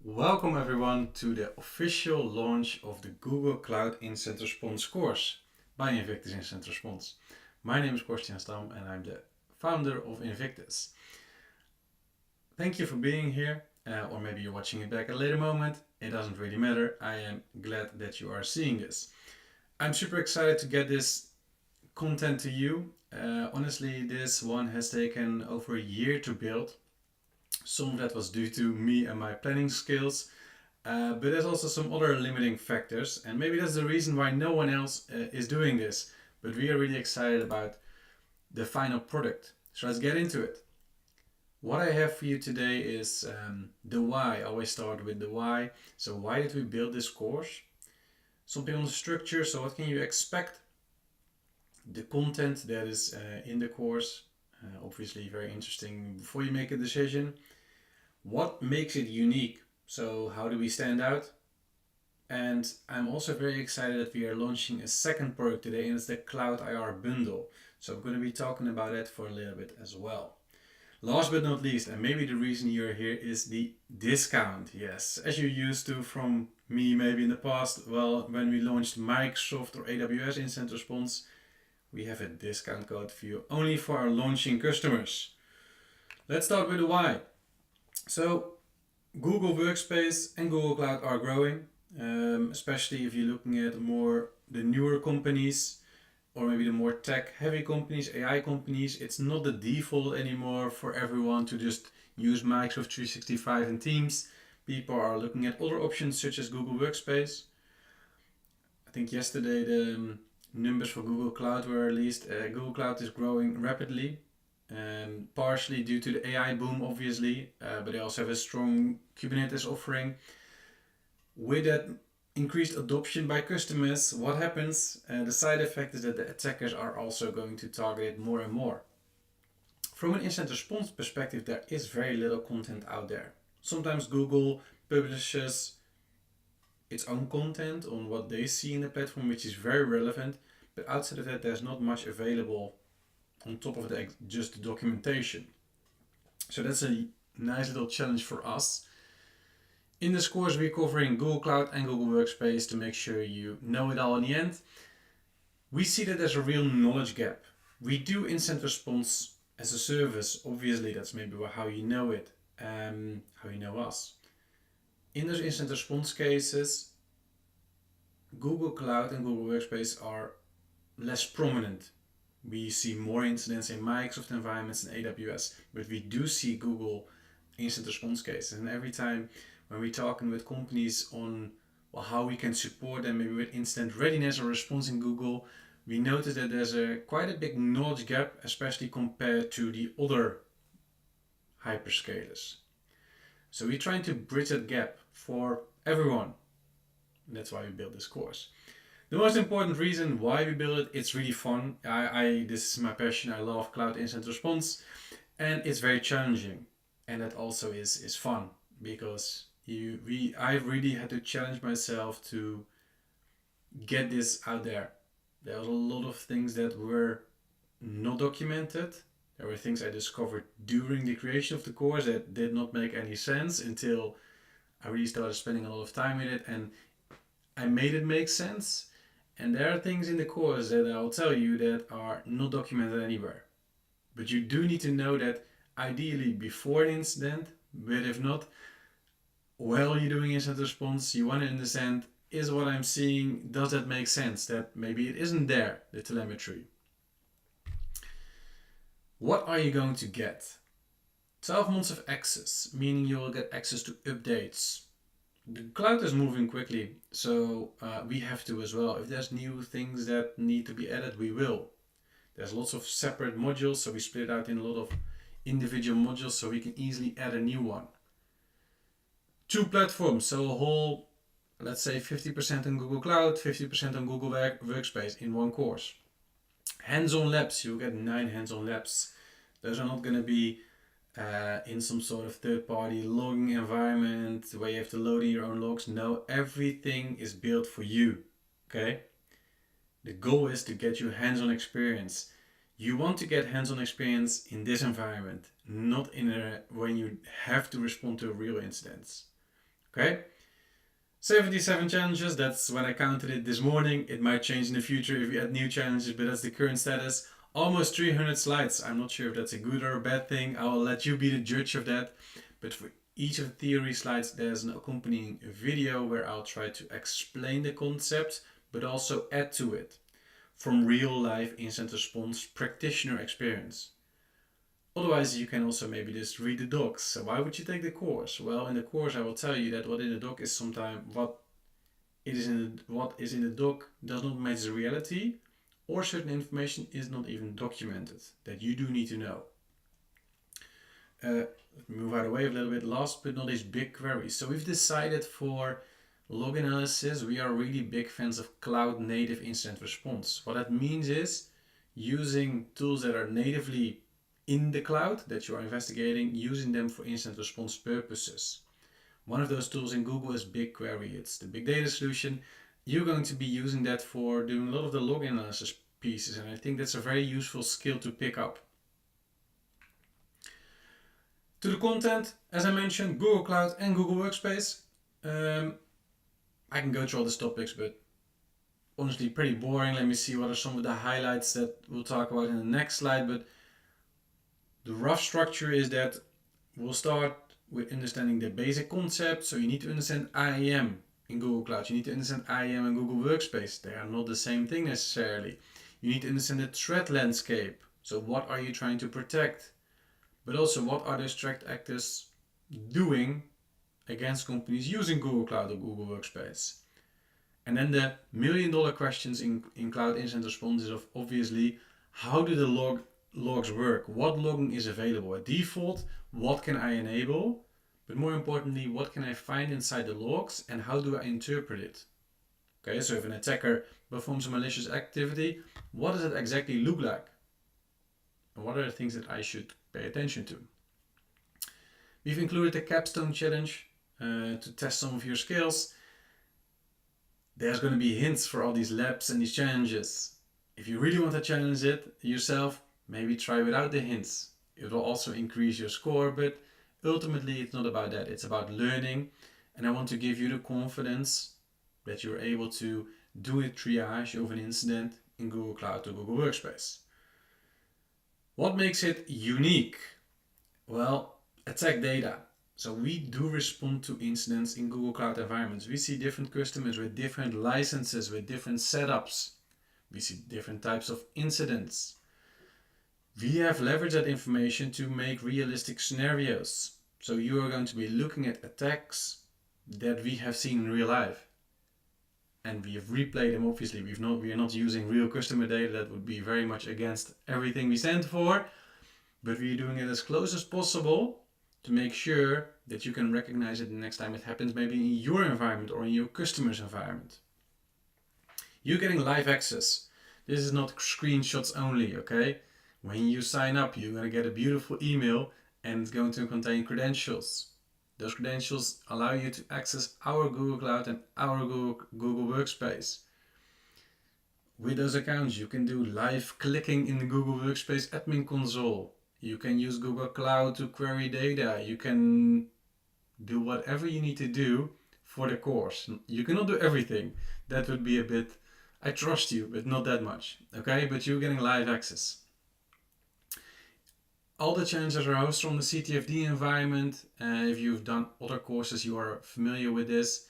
Welcome everyone to the official launch of the Google Cloud Instant Response course by Invictus Instant Response. My name is Korstian Stam and I'm the founder of Invictus. Thank you for being here, or maybe you're watching it back at a later moment. It doesn't really matter. I am glad that you are seeing this. I'm super excited to get this content to you. Honestly, this one has taken over a year to build. Some of that was due to me and my planning skills, but there's also some other limiting factors, and maybe that's the reason why no one else is doing this. But we are really excited about the final product. So let's get into it. What I have for you today is the why. I always start with the why. So why did we build this course? Something on the structure. So what can you expect? The content that is in the course. Obviously very interesting before you make a decision. What makes it unique? So how do we stand out? And I'm also very excited that we are launching a second product today, and it's the Cloud IR bundle. So I'm going to be talking about that for a little bit as well. Last but not least, and maybe the reason you're here, is the discount. Yes, as you used to from me maybe in the past, well, when we launched Microsoft or AWS Instant Response, we have a discount code for you only for our launching customers. Let's start with the why. So Google Workspace and Google Cloud are growing, especially if you're looking at more the newer companies or maybe the more tech heavy companies, AI companies. It's not the default anymore for everyone to just use Microsoft 365 and Teams. People are looking at other options such as Google Workspace. I think yesterday the numbers for Google Cloud were released. Google Cloud is growing rapidly, partially due to the AI boom, obviously, but they also have a strong Kubernetes offering. With that increased adoption by customers, what happens? The side effect is that the attackers are also going to target it more and more. From an instant response perspective, there is very little content out there. Sometimes Google publishes its own content on what they see in the platform, which is very relevant, but outside of that, there's not much available on top of just the documentation. So that's a nice little challenge for us. In this course, we're covering Google Cloud and Google Workspace to make sure you know it all in the end. We see that there's a real knowledge gap. We do instant response as a service. Obviously, that's maybe how you know it, how you know us. In those instant response cases, Google Cloud and Google Workspace are less prominent. We see more incidents in Microsoft environments and AWS, but we do see Google instant response cases. And every time when we're talking with companies on how we can support them, maybe with instant readiness or response in Google, we notice that there's quite a big knowledge gap, especially compared to the other hyperscalers. So we're trying to bridge that gap for everyone. And that's why we built this course. The most important reason why we build it, it's really fun. This is my passion. I love Cloud Instant Response, and it's very challenging. And that also is fun because I really had to challenge myself to get this out there. There was a lot of things that were not documented. There were things I discovered during the creation of the course that did not make any sense until I really started spending a lot of time with it, and I made it make sense. And there are things in the course that I'll tell you that are not documented anywhere. But you do need to know that ideally before an incident, but if not, while you're doing instant response, you want to understand, is what I'm seeing, does that make sense? That maybe it isn't there, the telemetry. What are you going to get? 12 months of access, meaning you will get access to updates. The cloud is moving quickly, so we have to as well. If there's new things that need to be added, we will. There's lots of separate modules, so we split it out in a lot of individual modules so we can easily add a new one. 2 platforms, so a whole, let's say 50% on Google Cloud, 50% on Google Workspace in one course. Hands-on labs, you'll get 9 hands-on labs. Those are not going to be in some sort of third-party logging environment where you have to load in your own logs. No, everything is built for you. Okay? The goal is to get you hands-on experience. You want to get hands-on experience in this environment, not in when you have to respond to real incidents. Okay? 77 challenges, that's when I counted it this morning. It might change in the future if we add new challenges, but that's the current status. Almost 300 slides. I'm not sure if that's a good or a bad thing. I will let you be the judge of that. But for each of the theory slides, there's an accompanying video where I'll try to explain the concept, but also add to it from real life instant response practitioner experience. Otherwise, you can also maybe just read the docs. So why would you take the course? Well, in the course, I will tell you that what in the doc is sometimes what is in the doc does not match the reality, or certain information is not even documented that you do need to know. Let me move out of the way a little bit. Last but not least, BigQuery. So we've decided for log analysis, we are really big fans of cloud native instant response. What that means is using tools that are natively in the cloud that you are investigating, using them for instant response purposes. One of those tools in Google is BigQuery. It's the big data solution. You're going to be using that for doing a lot of the log analysis pieces, and I think that's a very useful skill to pick up. To the content, as I mentioned, Google Cloud and Google Workspace. I can go through all these topics, but honestly pretty boring. Let me see what are some of the highlights that we'll talk about in the next slide. But the rough structure is that we'll start with understanding the basic concept. So you need to understand IAM in Google Cloud. You need to understand IAM in Google Workspace. They are not the same thing necessarily. You need to understand the threat landscape. So what are you trying to protect? But also, what are those threat actors doing against companies using Google Cloud or Google Workspace? And then the million-dollar questions in Cloud Incident Response is of obviously, how do the logs work? What logging is available at default? What can I enable? But more importantly, what can I find inside the logs and how do I interpret it? Okay, so if an attacker performs a malicious activity, what does it exactly look like? And what are the things that I should pay attention to? We've included the capstone challenge to test some of your skills. There's going to be hints for all these labs and these challenges. If you really want to challenge it yourself, maybe try without the hints. It will also increase your score, but ultimately it's not about that. It's about learning, and I want to give you the confidence that you're able to do a triage of an incident in Google Cloud or Google Workspace. What makes it unique? Well, attack data. So we do respond to incidents in Google Cloud environments. We see different customers with different licenses, with different setups. We see different types of incidents. We have leveraged that information to make realistic scenarios. So you are going to be looking at attacks that we have seen in real life. And we have replayed them, obviously. We are not using real customer data. That would be very much against everything we stand for. But we are doing it as close as possible to make sure that you can recognize it the next time it happens, maybe in your environment or in your customer's environment. You're getting live access. This is not screenshots only, okay? When you sign up, you're going to get a beautiful email and it's going to contain credentials. Those credentials allow you to access our Google Cloud and our Google Workspace. With those accounts, you can do live clicking in the Google Workspace admin console. You can use Google Cloud to query data. You can do whatever you need to do for the course. You cannot do everything. That would be a bit, I trust you, but not that much. Okay, but you're getting live access. All the challenges are hosted from the CTFD environment. If you've done other courses, you are familiar with this.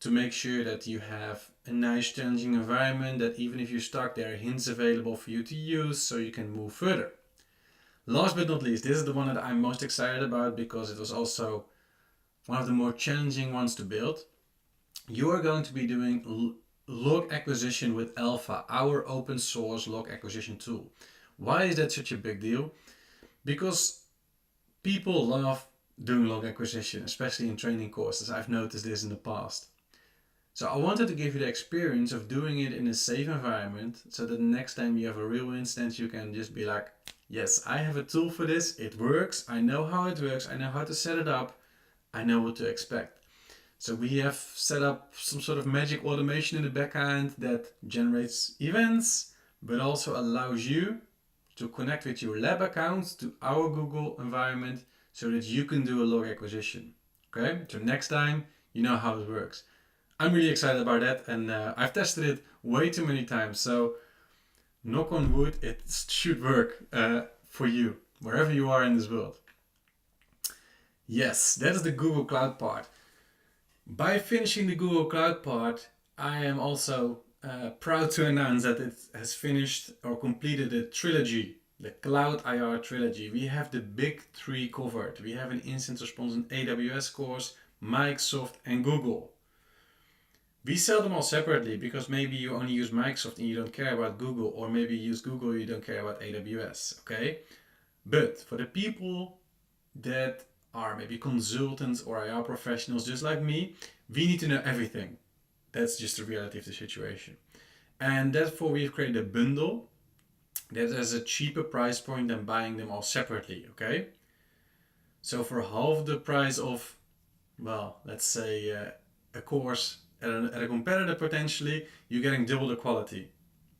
To make sure that you have a nice challenging environment, that even if you're stuck, there are hints available for you to use so you can move further. Last but not least, this is the one that I'm most excited about because it was also one of the more challenging ones to build. You are going to be doing log acquisition with Alpha, our open source log acquisition tool. Why is that such a big deal? Because people love doing log acquisition, especially in training courses. I've noticed this in the past. So I wanted to give you the experience of doing it in a safe environment so that the next time you have a real instance, you can just be like, yes, I have a tool for this, it works, I know how it works, I know how to set it up, I know what to expect. So we have set up some sort of magic automation in the backend that generates events, but also allows you to connect with your lab account to our Google environment so that you can do a log acquisition. Okay, so next time you know how it works. I'm really excited about that, and I've tested it way too many times. So knock on wood, it should work for you wherever you are in this world. Yes, that is the Google Cloud part. By finishing the Google Cloud part, I am also proud to announce that it has finished or completed a trilogy, the Cloud IR trilogy. We have the big three covered. We have an incident response and AWS course, Microsoft, and Google. We sell them all separately because maybe you only use Microsoft and you don't care about Google, or maybe you use Google and you don't care about AWS, okay? But for the people that are maybe consultants or IR professionals just like me, we need to know everything. That's just the reality of the situation. And therefore we've created a bundle that has a cheaper price point than buying them all separately, okay? So for half the price of, well, let's say a course at a competitor potentially, you're getting double the quality,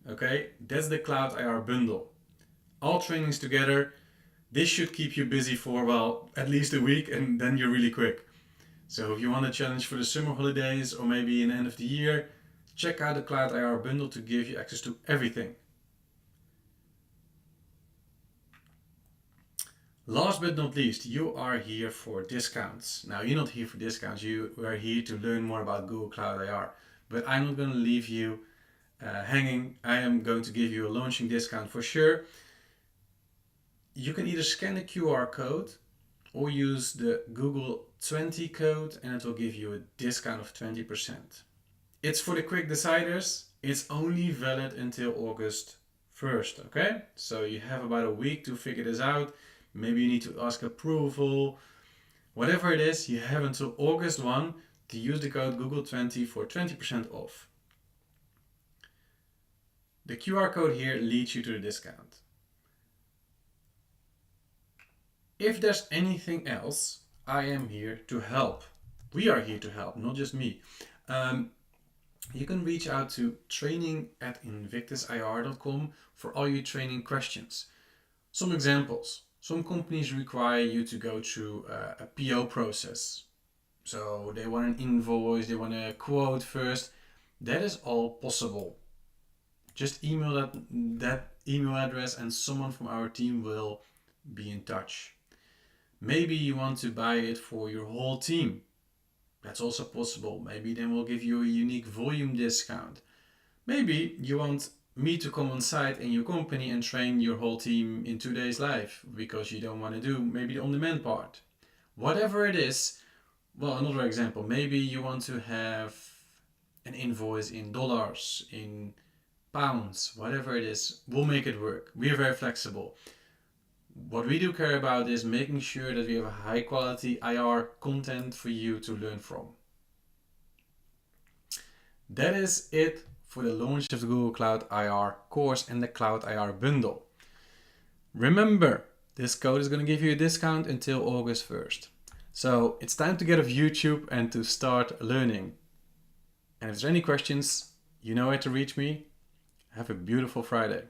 okay? That's the Cloud IR bundle. All trainings together. This should keep you busy for, well, at least a week, and then you're really quick. So if you want a challenge for the summer holidays or maybe in the end of the year, check out the Cloud IR bundle to give you access to everything. Last but not least, you are here for discounts. Now, you're not here for discounts, you are here to learn more about Google Cloud IR. But I'm not going to leave you hanging. I am going to give you a launching discount for sure. You can either scan the QR code or use the Google 20 code and it will give you a discount of 20%. It's for the quick deciders. It's only valid until August 1st, okay? So you have about a week to figure this out. Maybe you need to ask approval. Whatever it is, you have until August 1 to use the code Google20 for 20% off. The QR code here leads you to the discount. If there's anything else, I am here to help. We are here to help, not just me. You can reach out to training@invictusir.com for all your training questions. Some examples. Some companies require you to go through a PO process. So they want an invoice, they want a quote first. That is all possible. Just email that email address and someone from our team will be in touch. Maybe you want to buy it for your whole team. That's also possible. Maybe then we'll give you a unique volume discount. Maybe you want me to come on site in your company and train your whole team in 2 days live because you don't want to do maybe the on-demand part. Whatever it is, well, another example, maybe you want to have an invoice in dollars, in pounds, whatever it is, we'll make it work. We are very flexible. What we do care about is making sure that we have a high quality IR content for you to learn from. That is it for the launch of the Google Cloud IR course and the Cloud IR bundle. Remember, this code is going to give you a discount until August 1st. So it's time to get off YouTube and to start learning. And if there's any questions, you know where to reach me. Have a beautiful Friday.